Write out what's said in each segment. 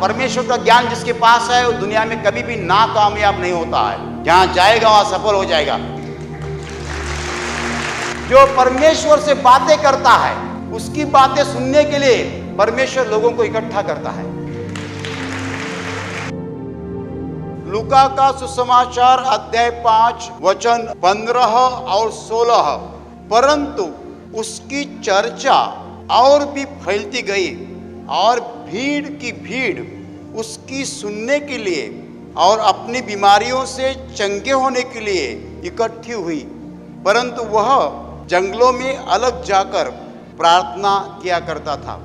परमेश्वर का ज्ञान जिसके पास है वो दुनिया में कभी भी नाकामयाब नहीं होता है। जहां जाएगा वहां सफल हो जाएगा। जो परमेश्वर से बातें करता है उसकी बातें सुनने के लिए परमेश्वर लोगों को इकट्ठा करता है। लूका का सुसमाचार अध्याय 5 वचन 15 और 16। परंतु उसकी चर्चा और भी फैलती गई और भीड़ की भीड़ उसकी सुनने के लिए और अपनी बीमारियों से चंगे होने के लिए इकट्ठी हुई। परंतु वह जंगलों में अलग जाकर प्रार्थना किया करता था।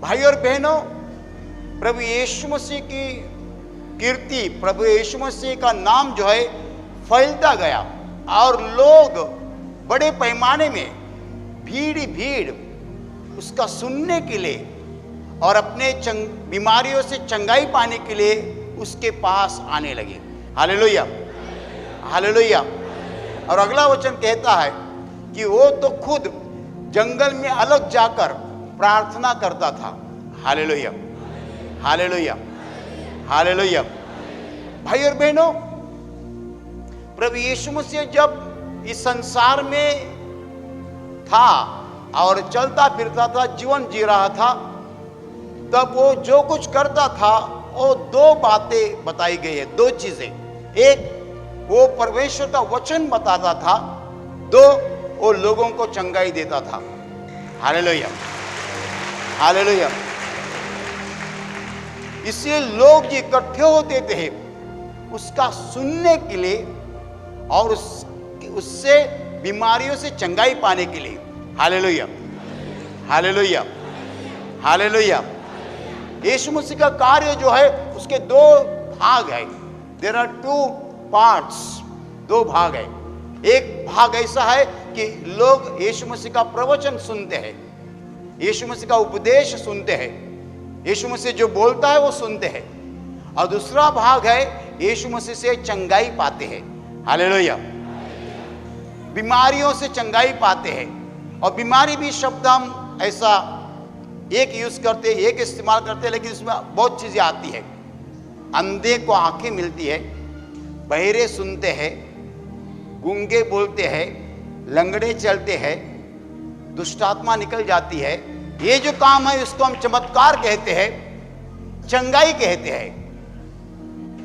भाई और बहनों, प्रभु यीशु मसीह की कीर्ति, प्रभु यीशु मसीह का नाम जो है फैलता गया और लोग बड़े पैमाने में भीड़ ही भीड़ उसका सुनने के लिए और अपने बीमारियों से चंगाई पाने के लिए उसके पास आने लगे। Hallelujah, hallelujah. और अगला वचन कहता है कि वो तो खुद जंगल में अलग जाकर प्रार्थना करता था। Hallelujah, hallelujah, hallelujah. भाई और बहनों, प्रभु यीशु मसीह जब इस संसार में था और चलता फिरता था, जीवन जी रहा था, तब वो जो कुछ करता था वो दो बातें बताई गई है, दो चीजें। एक, वो परमेश्वर का वचन बताता था। दो, वो लोगों को चंगाई देता था। Hallelujah, hallelujah. इसलिए लोग जो इकट्ठे होते थे उसका सुनने के लिए और उससे बीमारियों से चंगाई पाने के लिए। Hallelujah, hallelujah, hallelujah. Yeshu Masih का कार्य जो है उसके दो भाग है। देयर आर टू पार्ट्स, दो भाग है। एक भाग ऐसा है कि लोग यीशु मसीह का प्रवचन सुनते हैं, यीशु मसीह का उपदेश सुनते हैं, यीशु मसीह जो बोलता है वो सुनते हैं। और दूसरा भाग है यीशु मसीह से चंगाई पाते हैं। हालेलुया, बीमारियों से चंगाई पाते हैं। और बीमारी भी शब्द हम ऐसा एक यूज करते, एक इस्तेमाल करते, लेकिन इसमें बहुत चीजें आती है। अंधे को आंखें मिलती है, बहरे सुनते हैं, गूंगे बोलते हैं, लंगड़े चलते हैं, दुष्टात्मा निकल जाती है। ये जो काम है उसको हम चमत्कार कहते हैं, चंगाई कहते हैं।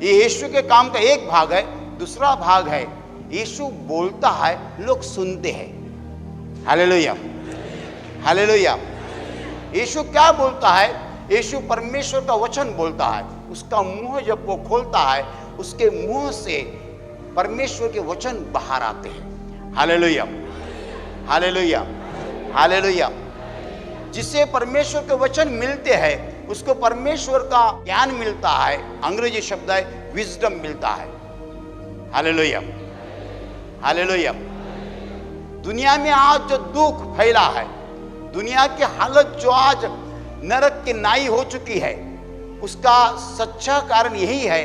ये यीशु के काम का एक भाग है। दूसरा भाग है यीशु बोलता है, लोग सुनते हैं। Hallelujah, hallelujah. यीशु क्या बोलता है? यीशु परमेश्वर का वचन बोलता है। उसका मुंह जब वो खोलता है, उसके मुंह से परमेश्वर के वचन बाहर आते हैं। Hallelujah, hallelujah, hallelujah. जिसे परमेश्वर के वचन मिलते हैं उसको परमेश्वर का ज्ञान मिलता है। अंग्रेजी शब्द है विजडम मिलता है। Hallelujah, hallelujah. दुनिया में आज जो दुख फैला है, दुनिया की हालत जो आज नरक की नाई हो चुकी है, उसका सच्चा कारण यही है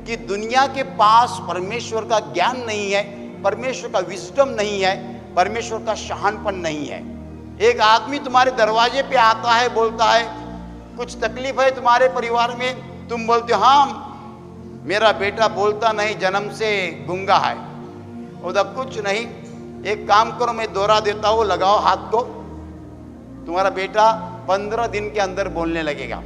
कि दुनिया के पास परमेश्वर का ज्ञान नहीं है, परमेश्वर का विजडम नहीं है, परमेश्वर का शहानपन नहीं है। एक आदमी तुम्हारे दरवाजे पे आता है, बोलता है कुछ तकलीफ है तुम्हारे परिवार में, तुम बोलते हो हाँ मेरा बेटा बोलता नहीं, जन्म से गूंगा है। उधर कुछ नहीं, एक काम करो, मैं दौरा देता हूँ, लगाओ हाथ को, तुम्हारा बेटा 15 दिन के अंदर बोलने लगेगा।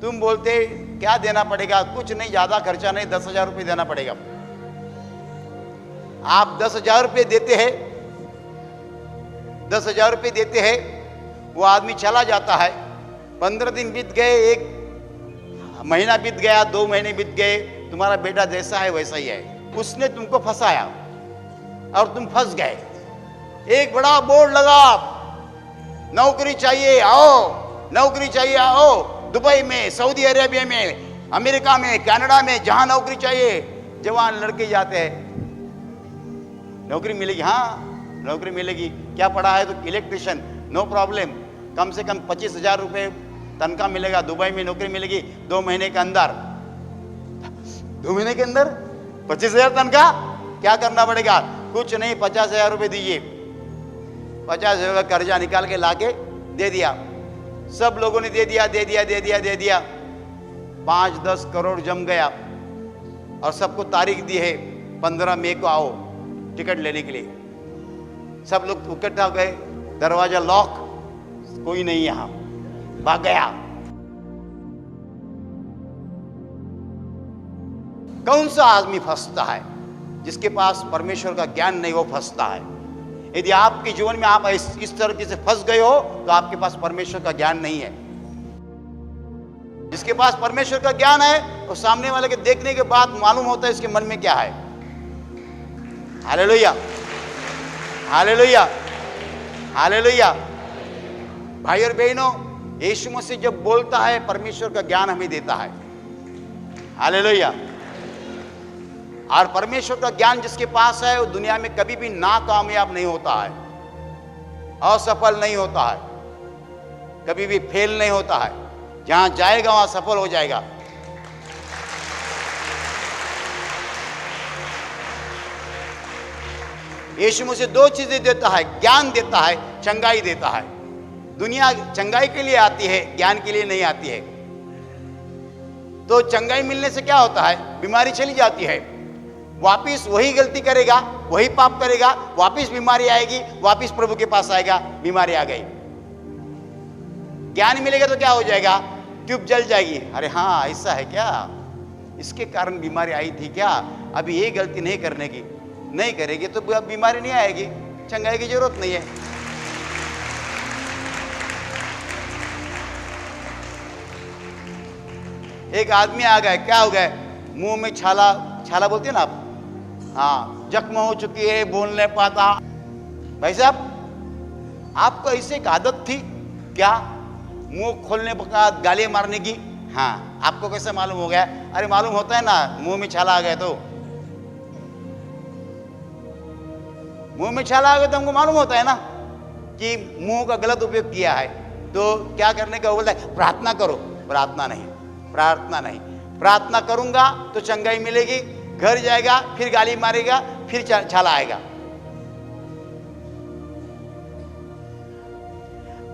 तुम बोलते क्या देना पड़ेगा? कुछ नहीं, ज्यादा खर्चा नहीं, 10,000 रुपये देना पड़ेगा। आप 10,000 रुपये देते हैं, 10,000 रुपये देते हैं, वो आदमी चला जाता है। 15 दिन बीत गए, 1 महीना बीत गया, 2 महीने बीत गए, तुम्हारा बेटा जैसा है वैसा ही है। उसने तुमको फंसाया और तुम फंस गए। एक बड़ा बोर्ड लगा, नौकरी चाहिए आओ, नौकरी चाहिए आओ, दुबई में, सऊदी अरेबिया में, अमेरिका में, कनाडा में, जहां नौकरी चाहिए। जवान लड़के जाते हैं, नौकरी मिलेगी, हाँ नौकरी मिलेगी। क्या पढ़ा है? तो इलेक्ट्रिशियन, नो प्रॉब्लम, कम से कम 25,000 रुपये तनख्वाह मिलेगा, दुबई में नौकरी मिलेगी 2 महीने के अंदर। 2 महीने के अंदर 25,000 तनख्वाह? क्या करना पड़ेगा? कुछ नहीं, 50,000 रुपये दीजिए। 50,000 कर्जा निकाल के लाके दे दिया। सब लोगों ने दे दिया, दे दिया, दे दिया, दे दिया। 5-10 करोड़ जम गया और सबको तारीख दी है 15 मई को आओ टिकट लेने के लिए। सब लोग इकट्ठा हो गए, दरवाजा लॉक, कोई नहीं यहां, भाग गया। कौन सा आदमी फंसता है? जिसके पास परमेश्वर का ज्ञान नहीं, वो फंसता है। यदि आपके जीवन में आप इस तरीके से फंस गए हो तो आपके पास परमेश्वर का ज्ञान नहीं है। जिसके पास परमेश्वर का ज्ञान है वो सामने वाले के देखने के बाद मालूम होता है इसके मन में क्या है। Hallelujah, hallelujah, hallelujah. भाई और बहनों, यीशु मसीह जब बोलता है परमेश्वर का ज्ञान हमें देता है। हालेलुया। और परमेश्वर का ज्ञान जिसके पास है वो दुनिया में कभी भी नाकामयाब नहीं होता है, असफल नहीं होता है, कभी भी फेल नहीं होता है। जहां जाएगा वहां सफल हो जाएगा। यीशु मुझे 2 चीजें देता है, ज्ञान देता है, चंगाई देता है। दुनिया चंगाई के लिए आती है, ज्ञान के लिए नहीं आती है। तो चंगाई मिलने से क्या होता है? बीमारी चली जाती है, वापिस वही गलती करेगा, वही पाप करेगा, वापिस बीमारी आएगी, वापिस प्रभु के पास आएगा, बीमारी आ गई। ज्ञान मिलेगा तो क्या हो जाएगा? ट्यूब जल जाएगी। अरे हाँ, ऐसा है क्या, इसके कारण बीमारी आई थी क्या, अभी ये गलती नहीं करने की, नहीं करेगी तो बीमारी नहीं आएगी, चंगाई की जरूरत नहीं है। एक आदमी आ गया, क्या हो गया? मुंह में छाला, छाला बोलते हैं ना आप, हाँ, जख्म हो चुकी है, बोल नहीं पाता। भाई साहब, आपको ऐसे एक आदत थी क्या, मुंह खोलने के बाद गालियां मारने की? हाँ, आपको कैसे मालूम हो गया? अरे मालूम होता है ना, मुंह में छाला आ गया तो, मुंह में छाला आ गया तो हमको मालूम होता है ना कि मुंह का गलत उपयोग किया है। तो क्या करने का? बोलता है प्रार्थना करो। प्रार्थना नहीं, प्रार्थना नहीं। प्रार्थना करूंगा तो चंगाई मिलेगी, घर जाएगा फिर गाली मारेगा, फिर छाला आएगा।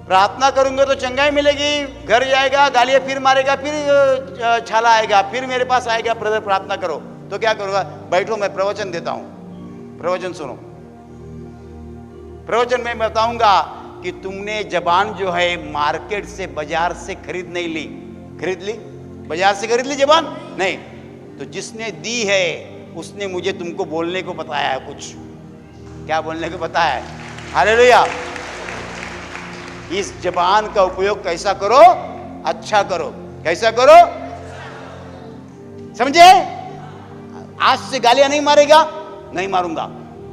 प्रार्थना करूंगा तो चंगाई मिलेगी, घर जाएगा, गालियां फिर मारेगा, फिर छाला आएगा, फिर मेरे पास आएगा, ब्रदर प्रार्थना करो। तो क्या करूंगा? बैठो, मैं प्रवचन देता हूं, प्रवचन सुनो। प्रवचन में बताऊंगा कि तुमने जबान जो है मार्केट से, बाजार से खरीद नहीं ली। खरीद ली? बाजार से खरीद ली जबान? नहीं, तो जिसने दी है उसने मुझे तुमको बोलने को बताया है कुछ। क्या बोलने को बताया है? हालेलुया। इस जबान का उपयोग कैसा करो? अच्छा करो। कैसा करो? समझे? आज से गालियां नहीं मारेगा? नहीं मारूंगा।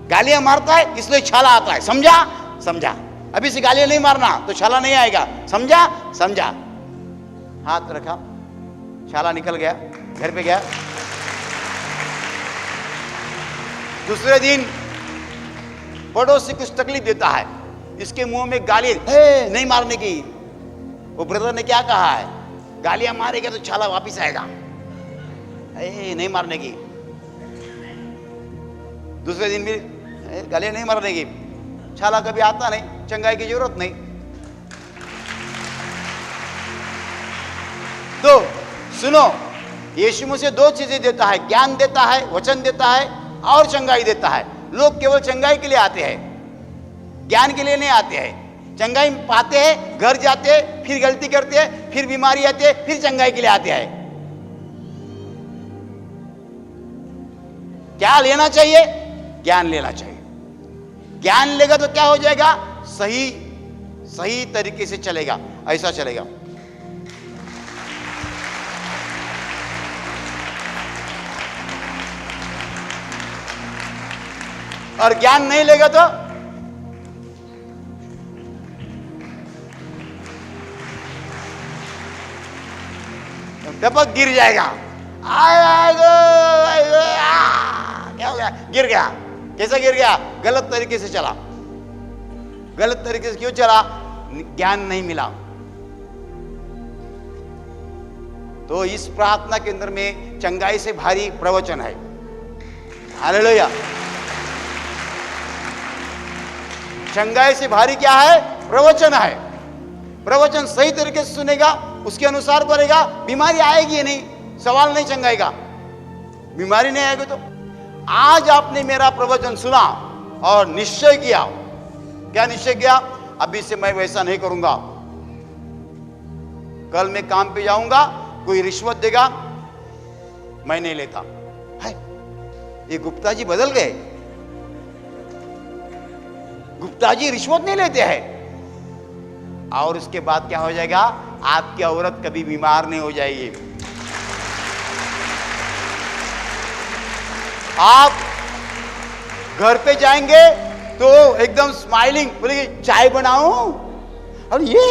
गालियां मारता है इसलिए छाला आता है, समझा? समझा। अभी से गालियां नहीं मारना तो छाला नहीं आएगा, समझा? समझा। हाथ रखा, छाला निकल गया, घर पे गया। दूसरे दिन पड़ोसी कुछ तकलीफ देता है, इसके मुंह में गाली नहीं मारने की। वो ब्रदर ने क्या कहा है? गालियां मारेगा तो छाला वापिस आएगा, नहीं मारने की। दूसरे दिन भी गालियां नहीं मारने की, छाला कभी आता नहीं, चंगाई की जरूरत नहीं। तो सुनो, यीशु मुझे 2 चीजें देता है, ज्ञान देता है, वचन देता है और चंगाई देता है। लोग केवल चंगाई के लिए आते हैं, ज्ञान के लिए नहीं आते हैं। चंगाई पाते हैं, घर जाते हैं, फिर गलती करते हैं, फिर बीमारी आती है, फिर चंगाई के लिए आते हैं। क्या लेना चाहिए? ज्ञान लेना चाहिए। ज्ञान लेगा तो क्या हो जाएगा? सही तरीके से चलेगा, ऐसा चलेगा। और ज्ञान नहीं लेगा तो टपक गिर जाएगा। क्या हो गया? गिर गया। कैसे गिर गया? गलत तरीके से चला। गलत तरीके से क्यों चला? ज्ञान नहीं मिला। तो इस प्रार्थना के अंदर में चंगाई से भारी प्रवचन है। हालेलुया। चंगाई से भारी क्या है? प्रवचन है। प्रवचन सही तरीके से सुनेगा, उसके अनुसार करेगा, बीमारी आएगी नहीं, सवाल नहीं चंगाएगा। बीमारी नहीं आएगी तो आज आपने मेरा प्रवचन सुना और निश्चय किया, क्या निश्चय किया? अभी से मैं वैसा नहीं करूंगा, कल मैं काम पे जाऊंगा, कोई रिश्वत देगा मैं नहीं लेता। है ये गुप्ता जी बदल गए, गुप्ता जी रिश्वत नहीं लेते हैं। और उसके बाद क्या हो जाएगा? आपकी औरत कभी बीमार नहीं हो जाएगी। आप घर पे जाएंगे तो एकदम स्माइलिंग बोलेगी चाय बनाऊं, और ये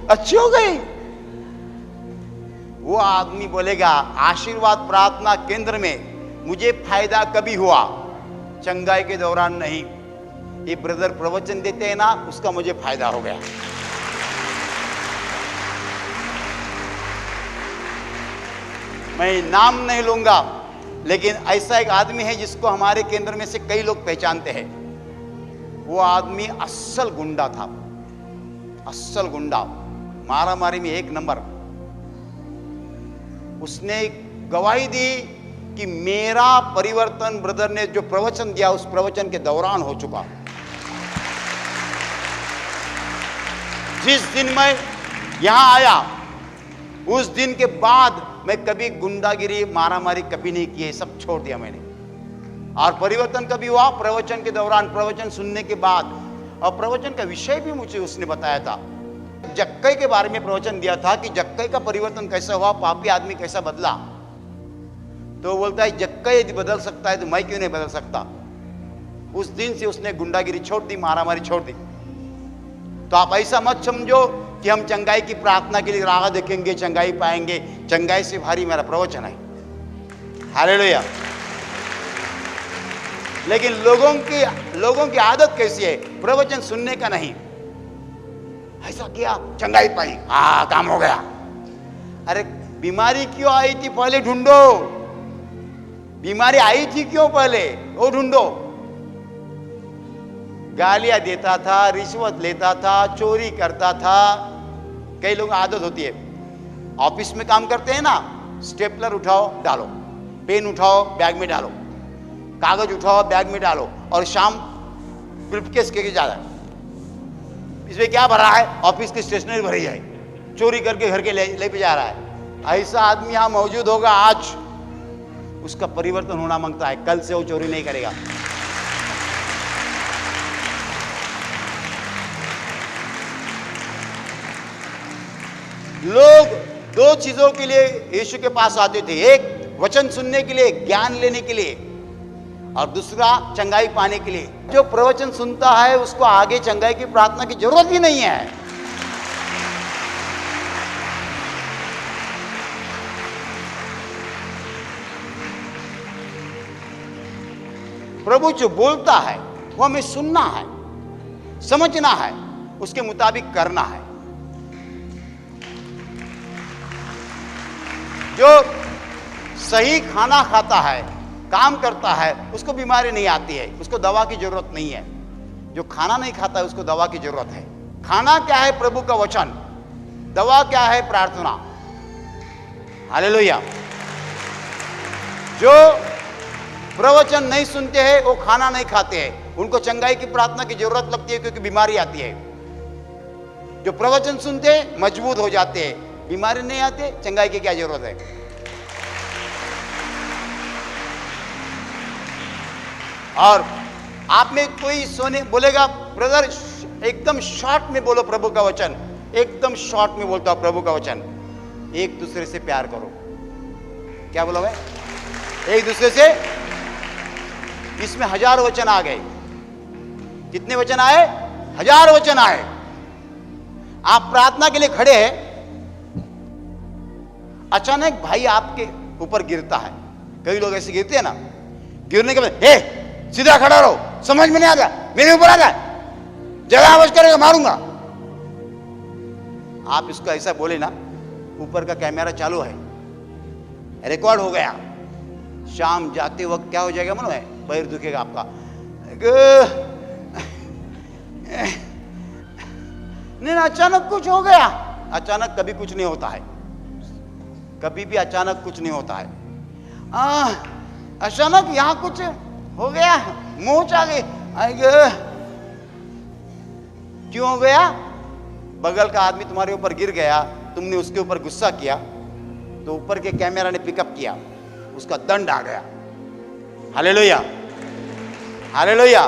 अच्छी हो गई। वो आदमी बोलेगा आशीर्वाद प्रार्थना केंद्र में मुझे फायदा कभी हुआ, चंगाई के दौरान नहीं। ये ब्रदर प्रवचन देते हैं ना, उसका मुझे फायदा हो गया। मैं नाम नहीं लूंगा, लेकिन ऐसा एक आदमी है जिसको हमारे केंद्र में से कई लोग पहचानते हैं। वो आदमी असल गुंडा था, असल गुंडा, मारामारी में एक नंबर। उसने गवाही दी कि मेरा परिवर्तन ब्रदर ने जो प्रवचन दिया उस प्रवचन के दौरान हो चुका। जिस दिन मैं यहां आया उस दिन के बाद मैं कभी गुंडागिरी मारामारी कभी नहीं किए, सब छोड़ दिया मैंने। और परिवर्तन कभी हुआ? प्रवचन के दौरान, प्रवचन सुनने के बाद। और प्रवचन का विषय भी मुझे उसने बताया था। जक्कई के बारे में प्रवचन दिया था कि जक्कई का परिवर्तन कैसा हुआ, पापी आदमी कैसा बदला। तो बोलता है जक्कई यदि बदल सकता है तो मैं क्यों नहीं बदल सकता। उस दिन से उसने गुंडागिरी छोड़ दी, मारामारी छोड़ दी। तो आप ऐसा मत समझो कि हम चंगाई की प्रार्थना के लिए राह देखेंगे, चंगाई पाएंगे। चंगाई से भारी मेरा प्रवचन है। हालेलुया। लेकिन लोगों की आदत कैसी है? प्रवचन सुनने का नहीं, ऐसा किया चंगाई पाई, हाँ काम हो गया। अरे बीमारी क्यों आई थी पहले ढूंढो, बीमारी आई थी क्यों पहले वो ढूंढो। गालियां देता था, रिश्वत लेता था, चोरी करता था। कई लोगों की आदत होती है, ऑफिस में काम करते हैं ना, स्टेपलर उठाओ डालो, पेन उठाओ बैग में डालो, कागज उठाओ बैग में डालो, और शाम ब्रीफकेस के जा रहा है, इसमें क्या भरा है? ऑफिस की स्टेशनरी भरी है, चोरी करके घर के ले पे जा रहा है। ऐसा आदमी यहां मौजूद होगा आज, उसका परिवर्तन होना मांगता है, कल से वो चोरी नहीं करेगा। लोग दो चीजों के लिए यीशु के पास आते थे, एक वचन सुनने के लिए, ज्ञान लेने के लिए, और दूसरा चंगाई पाने के लिए। जो प्रवचन सुनता है उसको आगे चंगाई की प्रार्थना की जरूरत ही नहीं है। प्रभु जो बोलता है वो हमें सुनना है, समझना है, उसके मुताबिक करना है। जो सही खाना खाता है, काम करता है, उसको बीमारी नहीं आती है, उसको दवा की जरूरत नहीं है। जो खाना नहीं खाता है उसको दवा की जरूरत है। खाना क्या है? प्रभु का वचन। दवा क्या है? प्रार्थना। हालेलुया। जो प्रवचन नहीं सुनते हैं वो खाना नहीं खाते हैं, उनको चंगाई की प्रार्थना की जरूरत लगती है क्योंकि बीमारी आती है। जो प्रवचन सुनते हैं मजबूत हो जाते हैं, बीमारी नहीं आते, चंगाई की क्या जरूरत है? और आप में कोई सोने बोलेगा ब्रदर एकदम शॉर्ट में बोलो प्रभु का वचन, एकदम शॉर्ट में बोलता हूं प्रभु का वचन। एक दूसरे से प्यार करो। क्या बोला मैं? एक दूसरे से। इसमें 1000 वचन आ गए। कितने वचन आए? 1000 वचन आए। आप प्रार्थना के लिए खड़े हैं, अचानक भाई आपके ऊपर गिरता है। कई लोग ऐसे गिरते हैं ना, गिरने के बाद हे सीधा खड़ा रहो, समझ में नहीं आता, मेरे ऊपर आ जाए, ज्यादा आवाज करेगा मारूंगा। आप इसको ऐसा बोले ना, ऊपर का कैमरा चालू है, रिकॉर्ड हो गया। शाम जाते वक्त क्या हो जाएगा मालूम है? पैर दुखेगा आपका, नहीं अचानक कुछ हो गया, अचानक कभी कुछ नहीं होता है, कभी भी अचानक कुछ नहीं होता है। अचानक यहां कुछ हो गया, मोच आ गई, क्यों हो गया? बगल का आदमी तुम्हारे ऊपर गिर गया, तुमने उसके ऊपर गुस्सा किया, तो ऊपर के कैमरा ने पिकअप किया, उसका दंड आ गया। Hallelujah, hallelujah.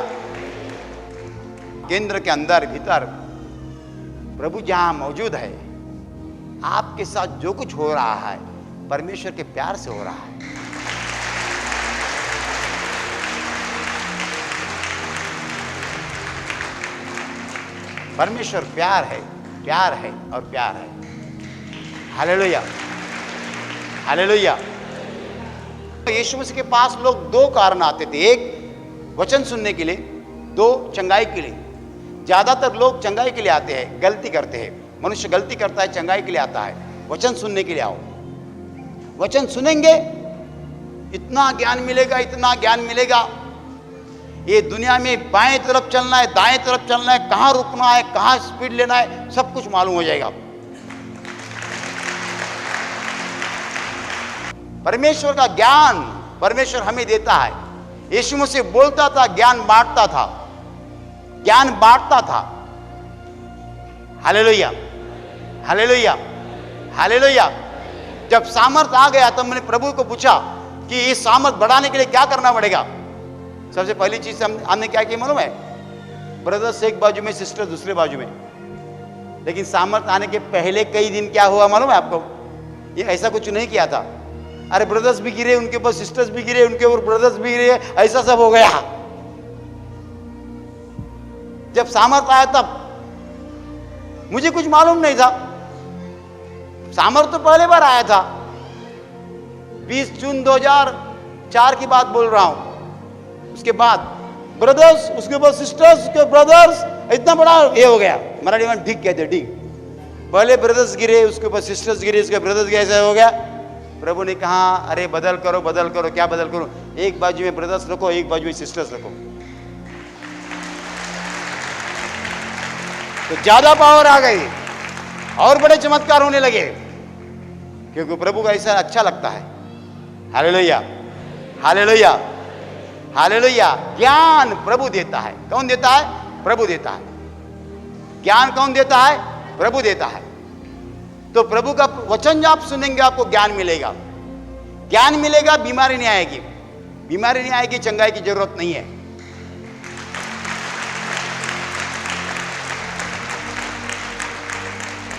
केंद्र के अंदर भीतर प्रभु जहां मौजूद है, आपके साथ जो कुछ हो रहा है परमेश्वर के प्यार से हो रहा है। परमेश्वर प्यार है, प्यार है और प्यार है। Hallelujah, hallelujah. यीशु मसीह के पास लोग दो कारण आते थे, एक वचन सुनने के लिए, दो चंगाई के लिए। ज्यादातर लोग चंगाई के लिए आते हैं, गलती करते हैं। मनुष्य गलती करता है, चंगाई के लिए आता है। वचन सुनने के लिए आओ, वचन सुनेंगे, इतना ज्ञान मिलेगा, इतना ज्ञान मिलेगा। ये दुनिया में बाएं तरफ चलना है, दाएं तरफ चलना है, कहां रुकना है, कहां स्पीड लेना है, सब कुछ मालूम हो जाएगा। परमेश्वर का ज्ञान परमेश्वर हमें देता है। यीशु मसीह बोलता था, ज्ञान बांटता था, ज्ञान बांटता था। Hallelujah, hallelujah, hallelujah. जब सामर्थ आ गया तब मैंने प्रभु को पूछा कि इस सामर्थ बढ़ाने के लिए क्या करना पड़ेगा। सबसे पहली चीज हमने क्या की मालूम है? ब्रदर्स एक बाजू में, सिस्टर दूसरे बाजू में। लेकिन सामर्थ आने के पहले कई दिन क्या हुआ मालूम है आपको? ये ऐसा कुछ नहीं किया था। अरे ब्रदर्स भी गिरे, उनके ऊपर सिस्टर्स भी गिरे, उनके ऊपर ब्रदर्स भी गिरे, ऐसा सब हो गया। जब सामर्थ आया तब मुझे कुछ मालूम नहीं था। सामर्थ तो पहले बार आया था, 20 जून 2004 की बात बोल रहा हूं। उसके बाद ब्रदर्स, उसके बाद सिस्टर्स, उसके ब्रदर्स, इतना बड़ा ये हो गया। मराठी में ढीक कहते, ढीक। पहले ब्रदर्स गिरे, उसके बाद सिस्टर्स गिरे, उसके ब्रदर्स गिरे, ऐसा हो गया। प्रभु ने कहा अरे बदल करो, बदल करो। क्या बदल करो? एक बाजू में ब्रदर्स रखो, एक बाजू में सिस्टर्स रखो, तो ज्यादा पावर आ गई और बड़े चमत्कार होने लगे, क्योंकि प्रभु का ऐसा अच्छा लगता है। Hallelujah, hallelujah, hallelujah. ज्ञान प्रभु देता है। कौन देता है? प्रभु देता है। ज्ञान कौन देता है? प्रभु देता है। तो प्रभु का वचन जब आप सुनेंगे आपको ज्ञान मिलेगा, ज्ञान मिलेगा, बीमारी नहीं आएगी, बीमारी नहीं आएगी, चंगाई की जरूरत नहीं है।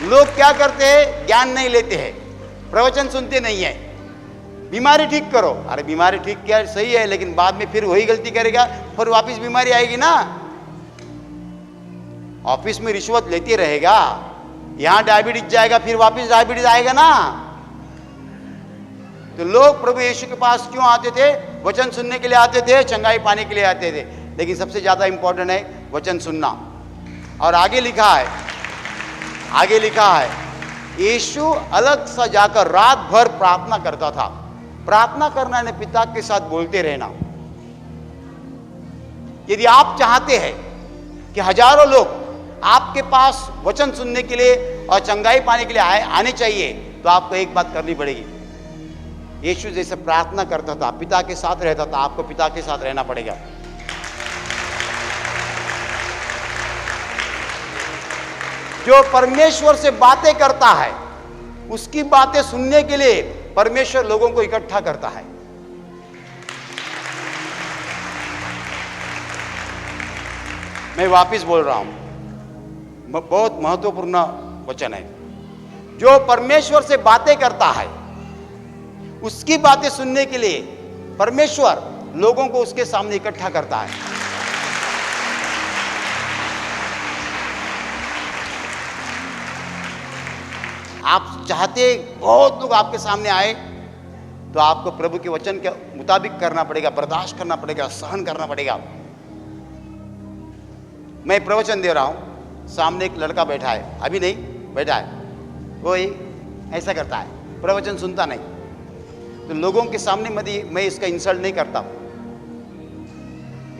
लोग क्या करते हैं? ज्ञान नहीं लेते हैं, प्रवचन सुनते नहीं है। बीमारी ठीक करो, अरे बीमारी ठीक क्या सही है, लेकिन बाद में फिर वही गलती करेगा, फिर वापस बीमारी आएगी ना। ऑफिस में रिश्वत लेते रहेगा, यहां डायबिटीज जाएगा, फिर वापस डायबिटीज आएगा ना। तो लोग प्रभु यीशु के पास क्यों आते थे? वचन सुनने के लिए आते थे, चंगाई पाने के लिए आते थे। लेकिन सबसे ज्यादा इंपॉर्टेंट है वचन सुनना। और आगे लिखा है, आगे लिखा है, यीशु अलग सा जाकर रात भर प्रार्थना करता था। प्रार्थना करना है पिता के साथ बोलते रहना। यदि आप चाहते हैं कि हजारों लोग आपके पास वचन सुनने के लिए और चंगाई पाने के लिए आने चाहिए, तो आपको एक बात करनी पड़ेगी। यीशु जैसे प्रार्थना करता था, पिता के साथ रहता था, आपको पिता के साथ रहना पड़ेगा। जो परमेश्वर से बातें करता है, उसकी बातें सुनने के लिए परमेश्वर लोगों को इकट्ठा करता है। मैं वापस बोल रहा हूं, बहुत महत्वपूर्ण वचन है। जो परमेश्वर से बातें करता है, उसकी बातें सुनने के लिए परमेश्वर लोगों को उसके सामने इकट्ठा करता है। आप चाहते बहुत लोग आपके सामने आए, तो आपको प्रभु के वचन के मुताबिक करना पड़ेगा, बर्दाश्त करना पड़ेगा, सहन करना पड़ेगा। मैं प्रवचन दे रहा हूं, सामने एक लड़का बैठा है, अभी नहीं बैठा है, वो ऐसा करता है, प्रवचन सुनता नहीं। तो लोगों के सामने मैं इसका इंसल्ट नहीं करता।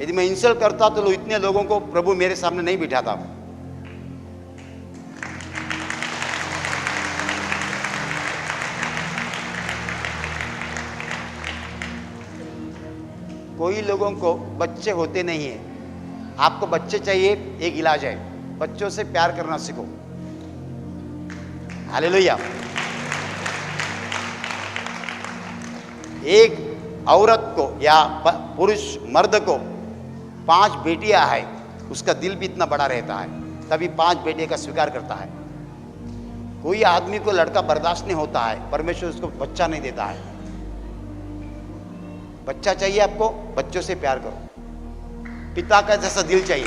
यदि मैं इंसल्ट करता तो इतने लोगों को प्रभु मेरे सामने नहीं बिठाता। कोई लोगों को बच्चे होते नहीं है, आपको बच्चे चाहिए, एक इलाज है, बच्चों से प्यार करना सीखो। हालेलुया। एक औरत को या पुरुष मर्द को 5 बेटियां है, उसका दिल भी इतना बड़ा रहता है, तभी 5 बेटियों का स्वीकार करता है। कोई आदमी को लड़का बर्दाश्त नहीं होता है, परमेश्वर उसको बच्चा नहीं देता है। बच्चा चाहिए आपको, बच्चों से प्यार करो, पिता का जैसा दिल चाहिए।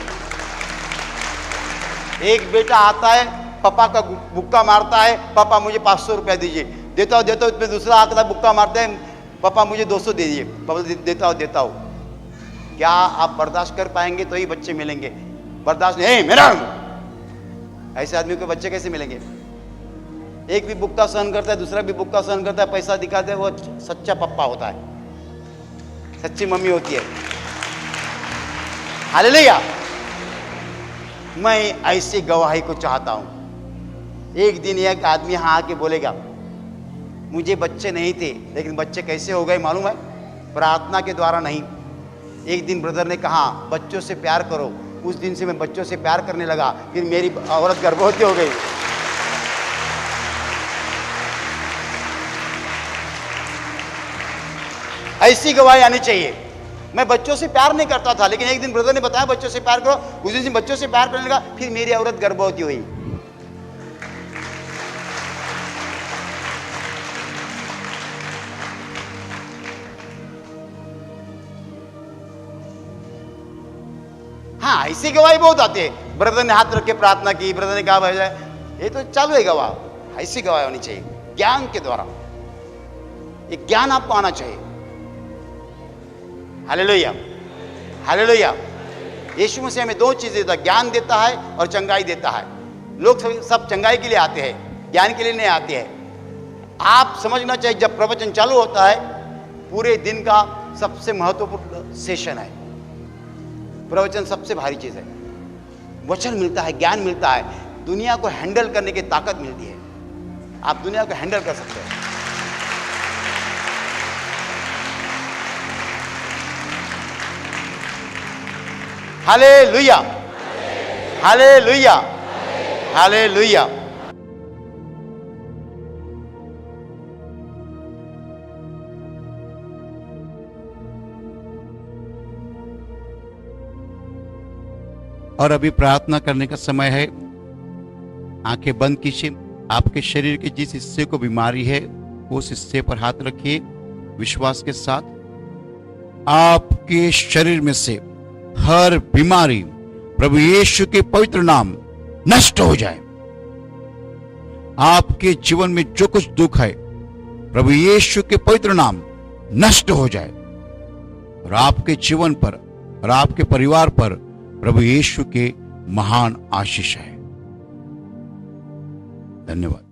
एक बेटा आता है, पापा का बुक्का मारता है, पापा मुझे 500 रुपया दीजिए, देता हूँ देता हूँ। इसमें दूसरा आता है, बुक्का मारता है, पापा मुझे 200 दे दीजिए, पापा देता हूँ। क्या आप बर्दाश्त कर पाएंगे? तो ही बच्चे मिलेंगे। बर्दाश्त नहीं, मेरा ऐसे आदमी को बच्चे कैसे मिलेंगे? एक भी बुक्का सहन करता है, दूसरा भी बुक्का सहन करता है, पैसा दिखाते हैं, वो सच्चा पप्पा होता है, सच्ची मम्मी होती है। हालेलुया। मैं ऐसी गवाही को चाहता हूं। एक दिन एक आदमी यहां आके बोलेगा, मुझे बच्चे नहीं थे, लेकिन बच्चे कैसे हो गए मालूम है? प्रार्थना के द्वारा नहीं। एक दिन ब्रदर ने कहा बच्चों से प्यार करो, उस दिन से मैं बच्चों से प्यार करने लगा, फिर मेरी औरत गर्भवती हो गई। ऐसी गवाही आनी चाहिए। मैं बच्चों से प्यार नहीं करता था, लेकिन एक दिन ब्रदर ने बताया बच्चों से प्यार करो, उस दिन से बच्चों से प्यार करने लगा, फिर मेरी औरत गर्भवती हुई। हाँ, ऐसी गवाही बहुत आती है। ब्रदर ने हाथ रख के प्रार्थना की, ब्रदर ने कहा भाई ये तो चालू है गवाह। ऐसी गवाही होनी चाहिए ज्ञान के द्वारा। एक ज्ञान आपको आना चाहिए। Hallelujah, hallelujah. यीशु मसीह हमें 2 चीजें देता है, ज्ञान देता है और चंगाई देता है। लोग सब चंगाई के लिए आते हैं, ज्ञान के लिए नहीं आते हैं। आप समझना चाहिए, जब प्रवचन चालू होता है, पूरे दिन का सबसे महत्वपूर्ण सेशन है। प्रवचन सबसे भारी चीज है। वचन मिलता है, ज्ञान मिलता है, दुनिया को हैंडल करने की ताकत मिलती है। आप दुनिया को हैंडल कर सकते हैं। Hallelujah, hallelujah, hallelujah. और अभी प्रार्थना करने का समय है। आंखें बंद कीजिए। आपके शरीर के जिस हिस्से को बीमारी है, उस हिस्से पर हाथ रखिए विश्वास के साथ। आपके शरीर में से हर बीमारी प्रभु यीशु के पवित्र नाम नष्ट हो जाए। आपके जीवन में जो कुछ दुख है, प्रभु यीशु के पवित्र नाम नष्ट हो जाए, और आपके जीवन पर और आपके परिवार पर प्रभु यीशु के महान आशीष है। धन्यवाद।